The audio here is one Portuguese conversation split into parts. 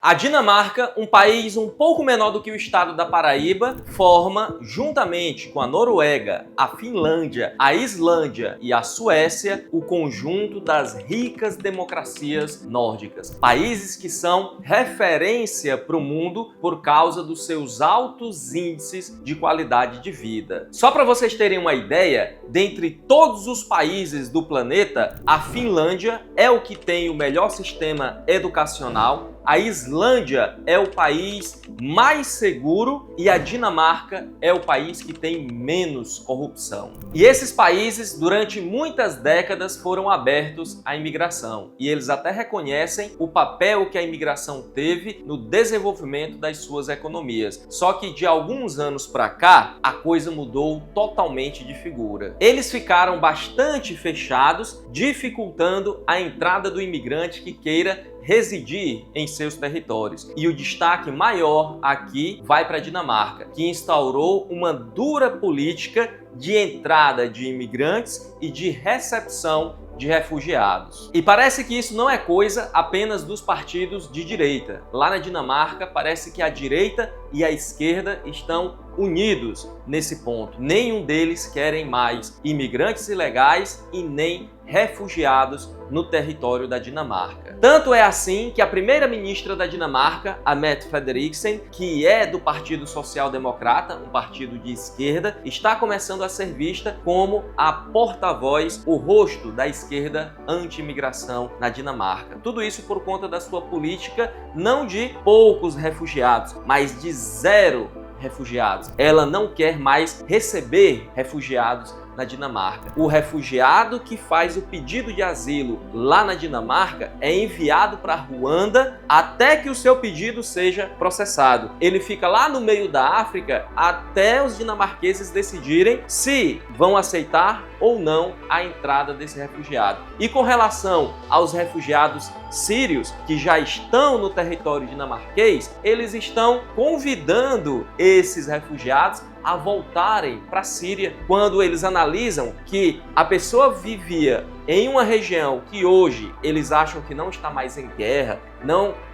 A Dinamarca, um país um pouco menor do que o estado da Paraíba, forma, juntamente com a Noruega, a Finlândia, a Islândia e a Suécia, o conjunto das ricas democracias nórdicas. Países que são referência para o mundo por causa dos seus altos índices de qualidade de vida. Só para vocês terem uma ideia, dentre todos os países do planeta, a Finlândia é o que tem o melhor sistema educacional, a Islândia é o país mais seguro e a Dinamarca é o país que tem menos corrupção. E esses países, durante muitas décadas, foram abertos à imigração. E eles até reconhecem o papel que a imigração teve no desenvolvimento das suas economias. Só que de alguns anos para cá, a coisa mudou totalmente de figura. Eles ficaram bastante fechados, dificultando a entrada do imigrante que queira residir em seus territórios. E o destaque maior aqui vai para a Dinamarca, que instaurou uma dura política de entrada de imigrantes e de recepção de refugiados. E parece que isso não é coisa apenas dos partidos de direita. Lá na Dinamarca, parece que a direita e a esquerda estão unidos nesse ponto. Nenhum deles querem mais imigrantes ilegais e nem refugiados no território da Dinamarca. Tanto é assim que a primeira-ministra da Dinamarca, a Mette Frederiksen, que é do Partido Social Democrata, um partido de esquerda, está começando a ser vista como a porta-voz, o rosto da esquerda anti-imigração na Dinamarca. Tudo isso por conta da sua política não de poucos refugiados, mas de zero refugiados. Ela não quer mais receber refugiados na Dinamarca. O refugiado que faz o pedido de asilo lá na Dinamarca é enviado para Ruanda até que o seu pedido seja processado. Ele fica lá no meio da África até os dinamarqueses decidirem se vão aceitar ou não a entrada desse refugiado. E com relação aos refugiados sírios que já estão no território dinamarquês, eles estão convidando esses refugiados a voltarem para a Síria, quando eles analisam que a pessoa vivia em uma região que hoje eles acham que não está mais em guerra,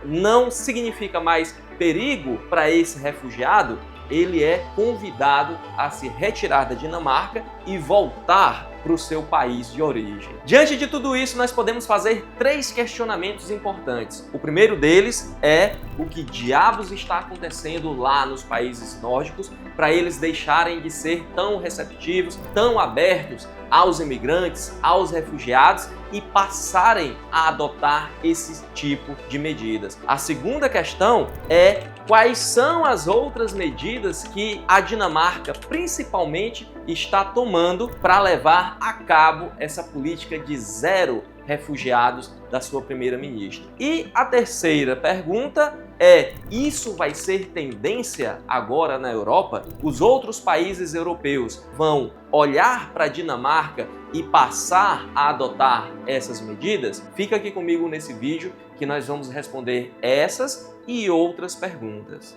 não significa mais perigo para esse refugiado. Ele é convidado a se retirar da Dinamarca e voltar para o seu país de origem. Diante de tudo isso, nós podemos fazer 3 questionamentos importantes. O primeiro deles é o que diabos está acontecendo lá nos países nórdicos para eles deixarem de ser tão receptivos, tão abertos aos imigrantes, aos refugiados e passarem a adotar esse tipo de medidas. A segunda questão é quais são as outras medidas que a Dinamarca, principalmente, está tomando para levar a cabo essa política de zero refugiados da sua primeira-ministra. E a terceira pergunta é: isso vai ser tendência agora na Europa? Os outros países europeus vão olhar para a Dinamarca e passar a adotar essas medidas? Fica aqui comigo nesse vídeo que nós vamos responder essas e outras perguntas.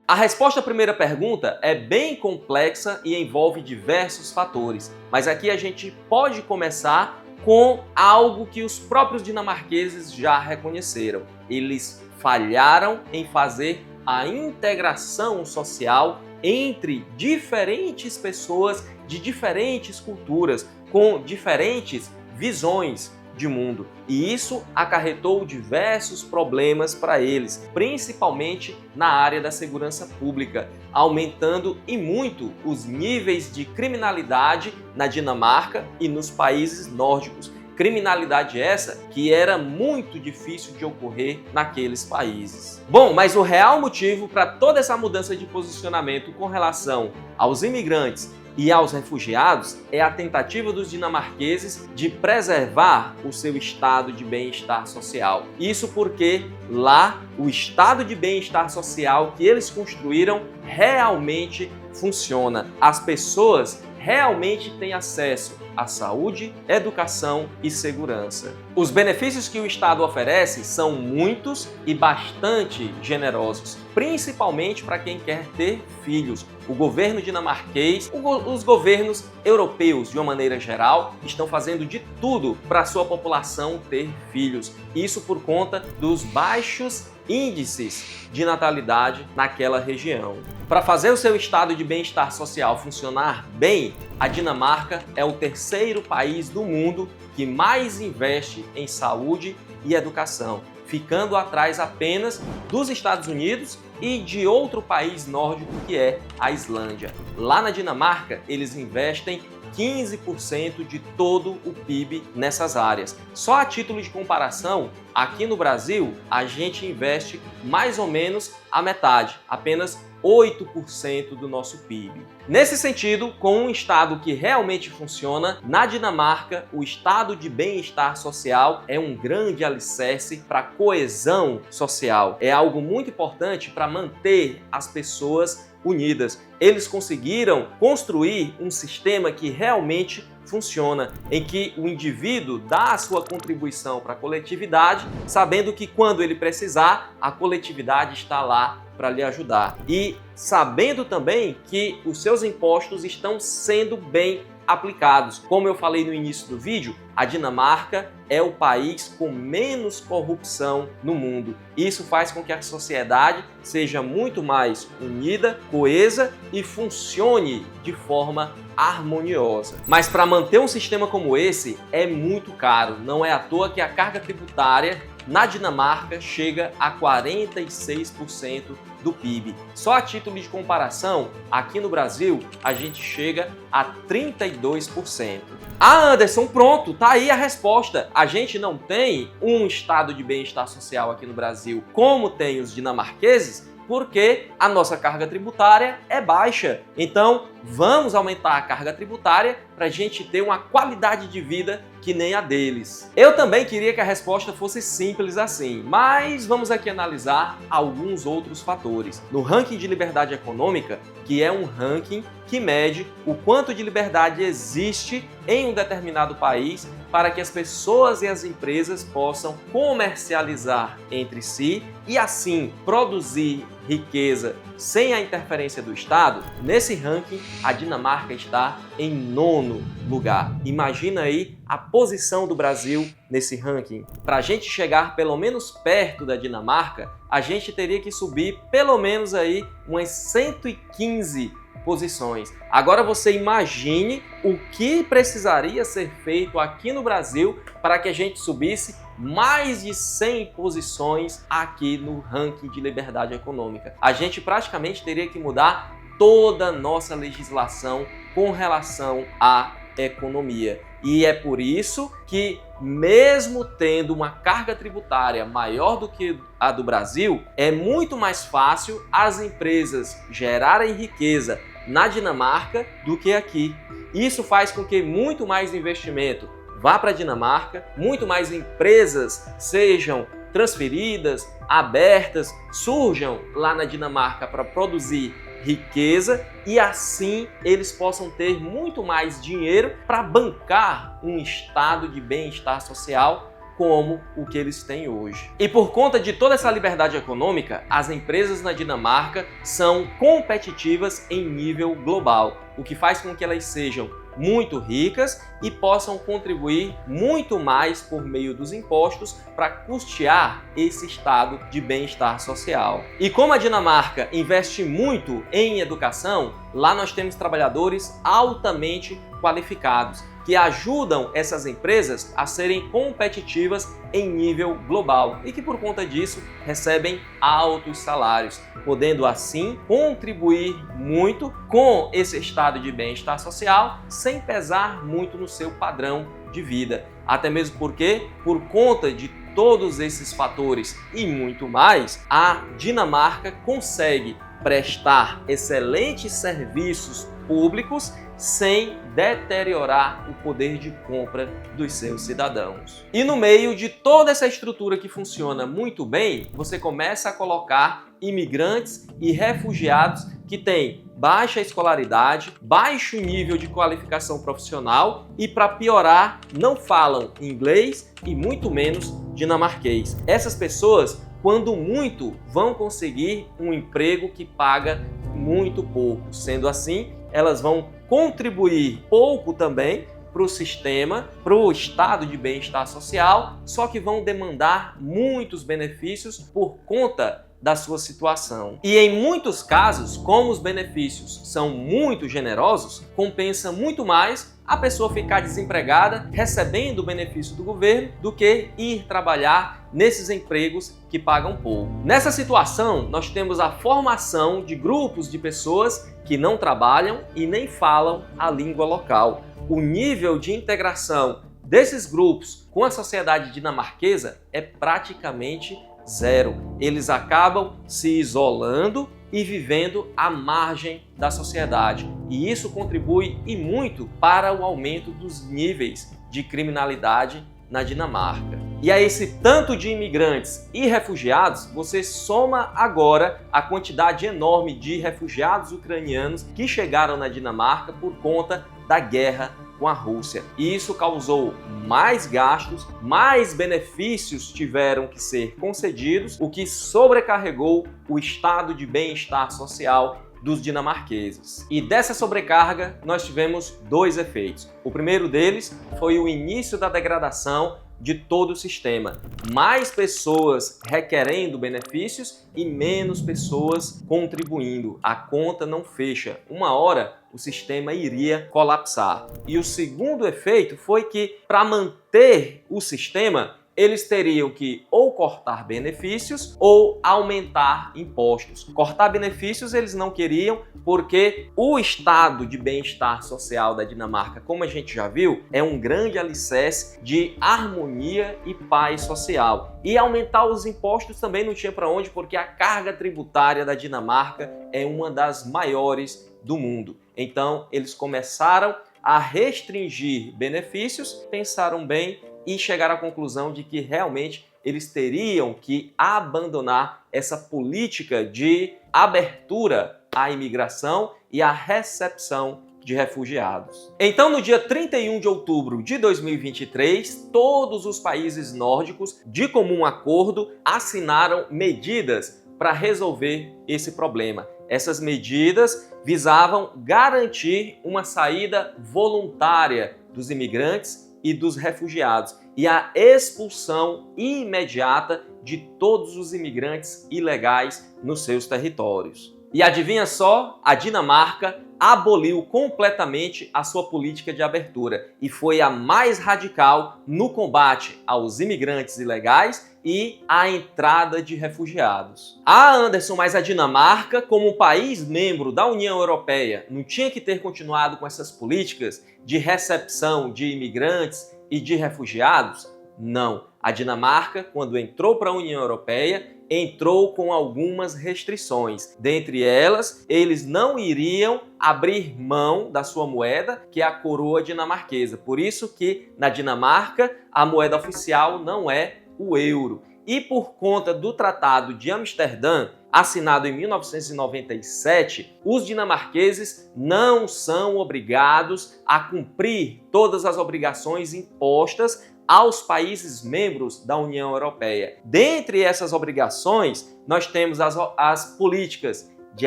A resposta à primeira pergunta é bem complexa e envolve diversos fatores, mas aqui a gente pode começar com algo que os próprios dinamarqueses já reconheceram. Eles falharam em fazer a integração social entre diferentes pessoas de diferentes culturas, com diferentes visões de mundo. E isso acarretou diversos problemas para eles, principalmente na área da segurança pública, aumentando e muito os níveis de criminalidade na Dinamarca e nos países nórdicos. Criminalidade essa que era muito difícil de ocorrer naqueles países. Bom, mas o real motivo para toda essa mudança de posicionamento com relação aos imigrantes e aos refugiados é a tentativa dos dinamarqueses de preservar o seu estado de bem-estar social. Isso porque lá o estado de bem-estar social que eles construíram realmente funciona. As pessoas realmente têm acesso à saúde, educação e segurança. Os benefícios que o Estado oferece são muitos e bastante generosos, principalmente para quem quer ter filhos. O governo dinamarquês, os governos europeus, de uma maneira geral, estão fazendo de tudo para a sua população ter filhos. Isso por conta dos baixos índices de natalidade naquela região. Para fazer o seu estado de bem-estar social funcionar bem, a Dinamarca é o terceiro país do mundo que mais investe em saúde e educação, ficando atrás apenas dos Estados Unidos e de outro país nórdico que é a Islândia. Lá na Dinamarca, eles investem 15% de todo o PIB nessas áreas. Só a título de comparação, aqui no Brasil, a gente investe mais ou menos a metade, apenas 8% do nosso PIB. Nesse sentido, com um Estado que realmente funciona, na Dinamarca, o estado de bem-estar social é um grande alicerce para a coesão social. É algo muito importante para manter as pessoas unidas. Eles conseguiram construir um sistema que realmente funciona, em que o indivíduo dá a sua contribuição para a coletividade, sabendo que quando ele precisar, a coletividade está lá para lhe ajudar. E sabendo também que os seus impostos estão sendo bem aplicados. Como eu falei no início do vídeo, a Dinamarca é o país com menos corrupção no mundo. Isso faz com que a sociedade seja muito mais unida, coesa e funcione de forma harmoniosa. Mas para manter um sistema como esse é muito caro. Não é à toa que a carga tributária na Dinamarca chega a 46% do PIB. Só a título de comparação, aqui no Brasil, a gente chega a 32%. Ah, Anderson, pronto, tá aí a resposta. A gente não tem um estado de bem-estar social aqui no Brasil como tem os dinamarqueses, porque a nossa carga tributária é baixa. Então, vamos aumentar a carga tributária para a gente ter uma qualidade de vida que nem a deles. Eu também queria que a resposta fosse simples assim, mas vamos aqui analisar alguns outros fatores. No ranking de liberdade econômica, que é um ranking que mede o quanto de liberdade existe em um determinado país para que as pessoas e as empresas possam comercializar entre si e assim produzir riqueza sem a interferência do Estado, nesse ranking a Dinamarca está em 9º lugar. Imagina aí a posição do Brasil nesse ranking. Para a gente chegar pelo menos perto da Dinamarca, a gente teria que subir pelo menos aí umas 115 posições. Agora você imagine o que precisaria ser feito aqui no Brasil para que a gente subisse mais de 100 posições aqui no ranking de liberdade econômica. A gente praticamente teria que mudar toda a nossa legislação com relação à economia. E é por isso que, mesmo tendo uma carga tributária maior do que a do Brasil, é muito mais fácil as empresas gerarem riqueza na Dinamarca do que aqui. Isso faz com que muito mais investimento vá para a Dinamarca, muito mais empresas sejam transferidas, abertas, surjam lá na Dinamarca para produzir riqueza e assim eles possam ter muito mais dinheiro para bancar um estado de bem-estar social como o que eles têm hoje. E por conta de toda essa liberdade econômica, as empresas na Dinamarca são competitivas em nível global, o que faz com que elas sejam muito ricas e possam contribuir muito mais por meio dos impostos para custear esse estado de bem-estar social. E como a Dinamarca investe muito em educação, lá nós temos trabalhadores altamente qualificados que ajudam essas empresas a serem competitivas em nível global e que por conta disso recebem altos salários, podendo assim contribuir muito com esse estado de bem-estar social sem pesar muito no seu padrão de vida. Até mesmo porque, por conta de todos esses fatores e muito mais, a Dinamarca consegue prestar excelentes serviços públicos sem deteriorar o poder de compra dos seus cidadãos. E no meio de toda essa estrutura que funciona muito bem, você começa a colocar imigrantes e refugiados que têm baixa escolaridade, baixo nível de qualificação profissional e, para piorar, não falam inglês e muito menos dinamarquês. Essas pessoas, quando muito, vão conseguir um emprego que paga muito pouco. Sendo assim, elas vão contribuir pouco também para o sistema, para o estado de bem-estar social, só que vão demandar muitos benefícios por conta da sua situação. E em muitos casos, como os benefícios são muito generosos, compensa muito mais a pessoa ficar desempregada, recebendo o benefício do governo, do que ir trabalhar nesses empregos que pagam pouco. Nessa situação, nós temos a formação de grupos de pessoas que não trabalham e nem falam a língua local. O nível de integração desses grupos com a sociedade dinamarquesa é praticamente zero. Eles acabam se isolando e vivendo à margem da sociedade. E isso contribui e muito para o aumento dos níveis de criminalidade na Dinamarca. E a esse tanto de imigrantes e refugiados, você soma agora a quantidade enorme de refugiados ucranianos que chegaram na Dinamarca por conta da guerra com a Rússia. E isso causou mais gastos, mais benefícios tiveram que ser concedidos, o que sobrecarregou o estado de bem-estar social dos dinamarqueses. E dessa sobrecarga nós tivemos dois efeitos. O primeiro deles foi o início da degradação de todo o sistema. Mais pessoas requerendo benefícios e menos pessoas contribuindo. A conta não fecha. Uma hora o sistema iria colapsar. E o segundo efeito foi que, para manter o sistema, eles teriam que ou cortar benefícios ou aumentar impostos. Cortar benefícios eles não queriam, porque o estado de bem-estar social da Dinamarca, como a gente já viu, é um grande alicerce de harmonia e paz social. E aumentar os impostos também não tinha para onde, porque a carga tributária da Dinamarca é uma das maiores do mundo. Então, eles começaram a restringir benefícios, pensaram bem e chegaram à conclusão de que realmente eles teriam que abandonar essa política de abertura à imigração e à recepção de refugiados. Então, no dia 31 de outubro de 2023, todos os países nórdicos, de comum acordo, assinaram medidas para resolver esse problema. Essas medidas visavam garantir uma saída voluntária dos imigrantes e dos refugiados e a expulsão imediata de todos os imigrantes ilegais nos seus territórios. E adivinha só, a Dinamarca aboliu completamente a sua política de abertura e foi a mais radical no combate aos imigrantes ilegais e à entrada de refugiados. Ah, Anderson, mas a Dinamarca, como um país membro da União Europeia, não tinha que ter continuado com essas políticas de recepção de imigrantes e de refugiados? Não. A Dinamarca, quando entrou para a União Europeia, entrou com algumas restrições. Dentre elas, eles não iriam abrir mão da sua moeda, que é a coroa dinamarquesa. Por isso que, na Dinamarca, a moeda oficial não é o euro. E por conta do Tratado de Amsterdã, assinado em 1997, os dinamarqueses não são obrigados a cumprir todas as obrigações impostas aos países membros da União Europeia. Dentre essas obrigações, nós temos as políticas de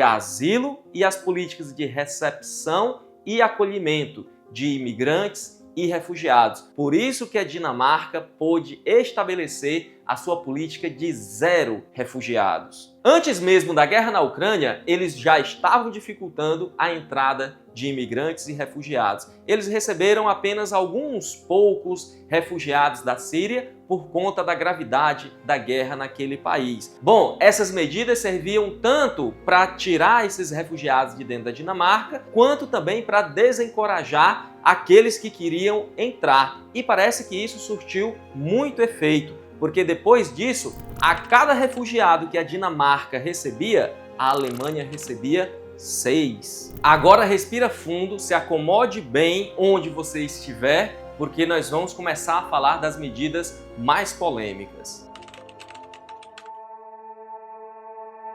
asilo e as políticas de recepção e acolhimento de imigrantes e refugiados. Por isso que a Dinamarca pôde estabelecer a sua política de zero refugiados. Antes mesmo da guerra na Ucrânia, eles já estavam dificultando a entrada de imigrantes e refugiados. Eles receberam apenas alguns poucos refugiados da Síria por conta da gravidade da guerra naquele país. Bom, essas medidas serviam tanto para tirar esses refugiados de dentro da Dinamarca, quanto também para desencorajar aqueles que queriam entrar. E parece que isso surtiu muito efeito, porque depois disso, a cada refugiado que a Dinamarca recebia, a Alemanha recebia 6. Agora respira fundo, se acomode bem onde você estiver, porque nós vamos começar a falar das medidas mais polêmicas.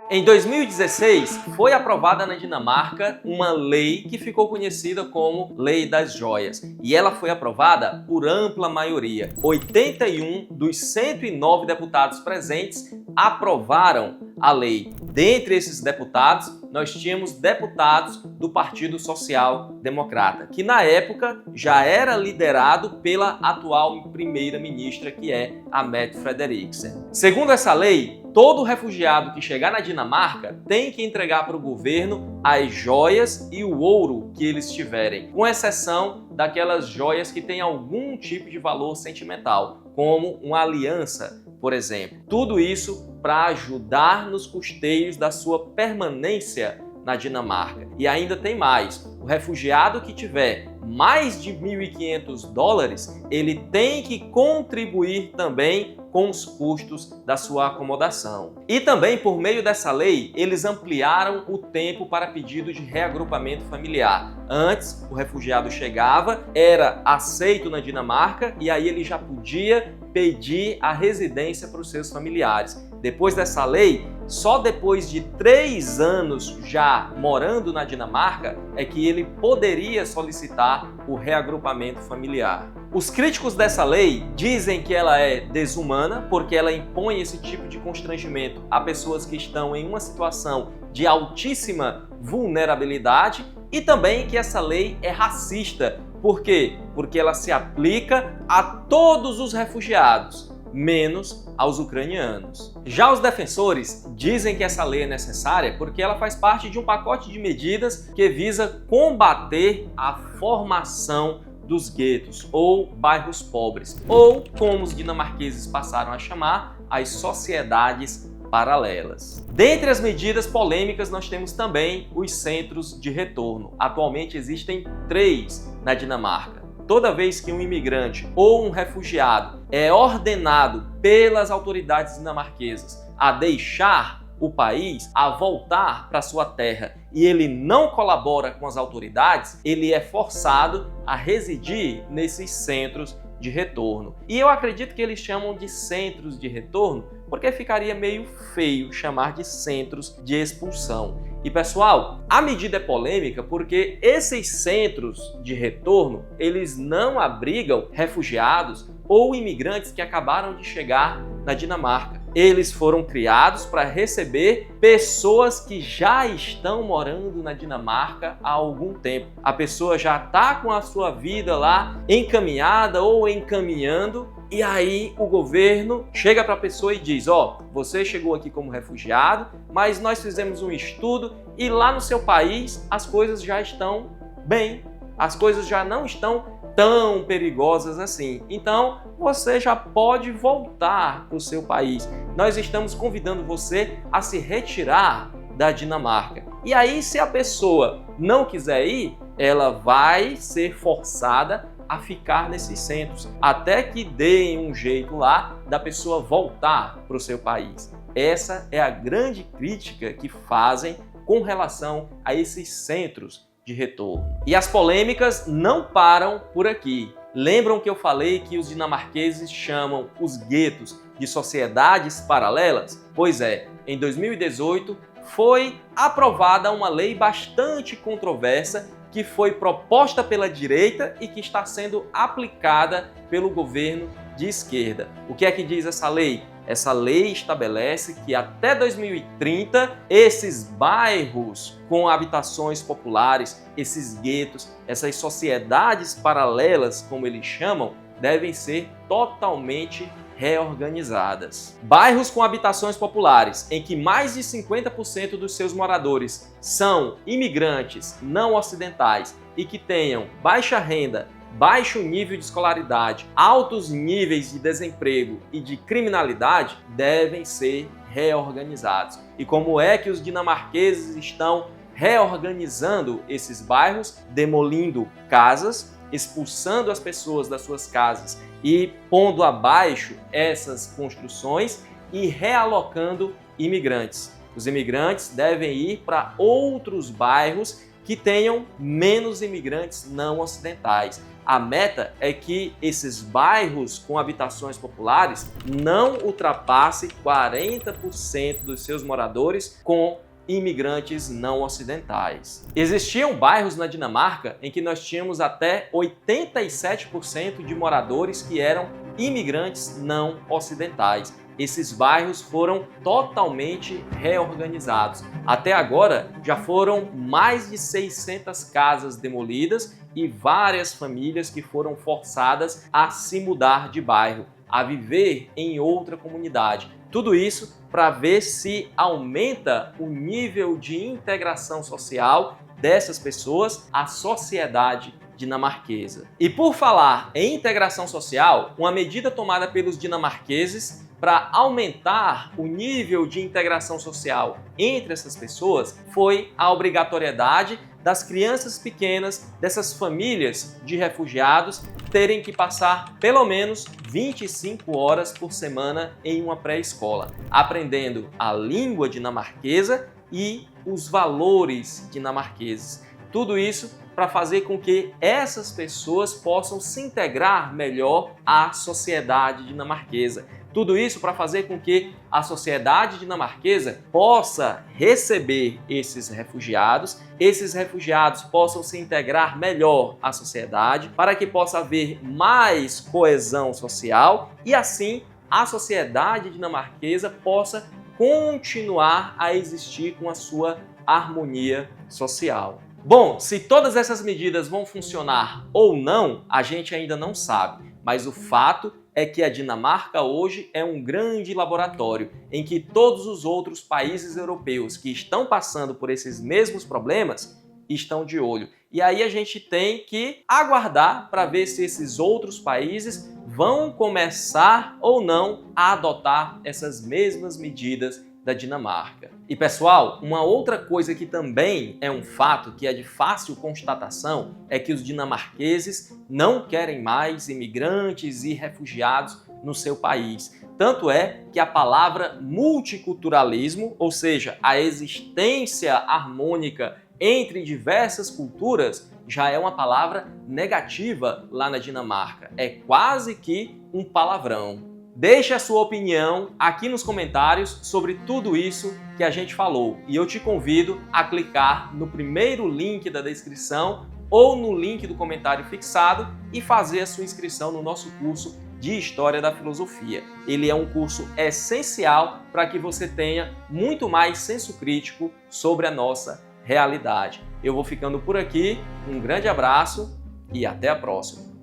Em 2016, foi aprovada na Dinamarca uma lei que ficou conhecida como Lei das Joias. E ela foi aprovada por ampla maioria. 81 dos 109 deputados presentes aprovaram a lei. Dentre esses deputados, nós tínhamos deputados do Partido Social Democrata, que na época já era liderado pela atual primeira-ministra, que é a Mette Frederiksen. Segundo essa lei, todo refugiado que chegar na Dinamarca tem que entregar para o governo as joias e o ouro que eles tiverem, com exceção daquelas joias que têm algum tipo de valor sentimental, como uma aliança, por exemplo. Tudo isso para ajudar nos custeios da sua permanência na Dinamarca. E ainda tem mais. O refugiado que tiver mais de $1.500, ele tem que contribuir também com os custos da sua acomodação. E também, por meio dessa lei, eles ampliaram o tempo para pedido de reagrupamento familiar. Antes, o refugiado chegava, era aceito na Dinamarca e aí ele já podia pedir a residência para os seus familiares. Depois dessa lei, só depois de 3 anos já morando na Dinamarca é que ele poderia solicitar o reagrupamento familiar. Os críticos dessa lei dizem que ela é desumana porque ela impõe esse tipo de constrangimento a pessoas que estão em uma situação de altíssima vulnerabilidade e também que essa lei é racista. Por quê? Porque ela se aplica a todos os refugiados, menos aos ucranianos. Já os defensores dizem que essa lei é necessária porque ela faz parte de um pacote de medidas que visa combater a formação dos guetos ou bairros pobres, ou como os dinamarqueses passaram a chamar, as sociedades paralelas. Dentre as medidas polêmicas, nós temos também os centros de retorno. Atualmente existem 3 na Dinamarca. Toda vez que um imigrante ou um refugiado é ordenado pelas autoridades dinamarquesas a deixar o país, a voltar para sua terra, e ele não colabora com as autoridades, ele é forçado a residir nesses centros de retorno. E eu acredito que eles chamam de centros de retorno porque ficaria meio feio chamar de centros de expulsão. E pessoal, a medida é polêmica porque esses centros de retorno, eles não abrigam refugiados ou imigrantes que acabaram de chegar na Dinamarca. Eles foram criados para receber pessoas que já estão morando na Dinamarca há algum tempo. A pessoa já está com a sua vida lá encaminhada ou encaminhando, e aí o governo chega para a pessoa e diz: ó, você chegou aqui como refugiado, mas nós fizemos um estudo e lá no seu país as coisas já estão bem, as coisas já não estão tão perigosas assim. Então, você já pode voltar para o seu país. Nós estamos convidando você a se retirar da Dinamarca. E aí, se a pessoa não quiser ir, ela vai ser forçada a ficar nesses centros, até que deem um jeito lá da pessoa voltar para o seu país. Essa é a grande crítica que fazem com relação a esses centros de retorno. E as polêmicas não param por aqui. Lembram que eu falei que os dinamarqueses chamam os guetos de sociedades paralelas? Pois é, em 2018 foi aprovada uma lei bastante controversa que foi proposta pela direita e que está sendo aplicada pelo governo de esquerda. O que é que diz essa lei? Essa lei estabelece que até 2030, esses bairros com habitações populares, esses guetos, essas sociedades paralelas, como eles chamam, devem ser totalmente reorganizadas. Bairros com habitações populares, em que mais de 50% dos seus moradores são imigrantes não ocidentais e que tenham baixa renda, baixo nível de escolaridade, altos níveis de desemprego e de criminalidade, devem ser reorganizados. E como é que os dinamarqueses estão reorganizando esses bairros? Demolindo casas, expulsando as pessoas das suas casas e pondo abaixo essas construções e realocando imigrantes. Os imigrantes devem ir para outros bairros que tenham menos imigrantes não ocidentais. A meta é que esses bairros com habitações populares não ultrapassem 40% dos seus moradores com imigrantes não ocidentais. Existiam bairros na Dinamarca em que nós tínhamos até 87% de moradores que eram imigrantes não ocidentais. Esses bairros foram totalmente reorganizados. Até agora, já foram mais de 600 casas demolidas e várias famílias que foram forçadas a se mudar de bairro, a viver em outra comunidade. Tudo isso para ver se aumenta o nível de integração social dessas pessoas à sociedade dinamarquesa. E por falar em integração social, uma medida tomada pelos dinamarqueses para aumentar o nível de integração social entre essas pessoas foi a obrigatoriedade das crianças pequenas, dessas famílias de refugiados, terem que passar pelo menos 25 horas por semana em uma pré-escola, aprendendo a língua dinamarquesa e os valores dinamarqueses. Tudo isso para fazer com que essas pessoas possam se integrar melhor à sociedade dinamarquesa. Tudo isso para fazer com que a sociedade dinamarquesa possa receber esses refugiados possam se integrar melhor à sociedade, para que possa haver mais coesão social e assim a sociedade dinamarquesa possa continuar a existir com a sua harmonia social. Bom, se todas essas medidas vão funcionar ou não, a gente ainda não sabe, mas o fato é que a Dinamarca hoje é um grande laboratório em que todos os outros países europeus que estão passando por esses mesmos problemas estão de olho. E aí a gente tem que aguardar para ver se esses outros países vão começar ou não a adotar essas mesmas medidas da Dinamarca. E pessoal, uma outra coisa que também é um fato que é de fácil constatação é que os dinamarqueses não querem mais imigrantes e refugiados no seu país. Tanto é que a palavra multiculturalismo, ou seja, a existência harmônica entre diversas culturas, já é uma palavra negativa lá na Dinamarca. É quase que um palavrão. Deixe a sua opinião aqui nos comentários sobre tudo isso que a gente falou. E eu te convido a clicar no primeiro link da descrição ou no link do comentário fixado e fazer a sua inscrição no nosso curso de História da Filosofia. Ele é um curso essencial para que você tenha muito mais senso crítico sobre a nossa realidade. Eu vou ficando por aqui, um grande abraço e até a próxima.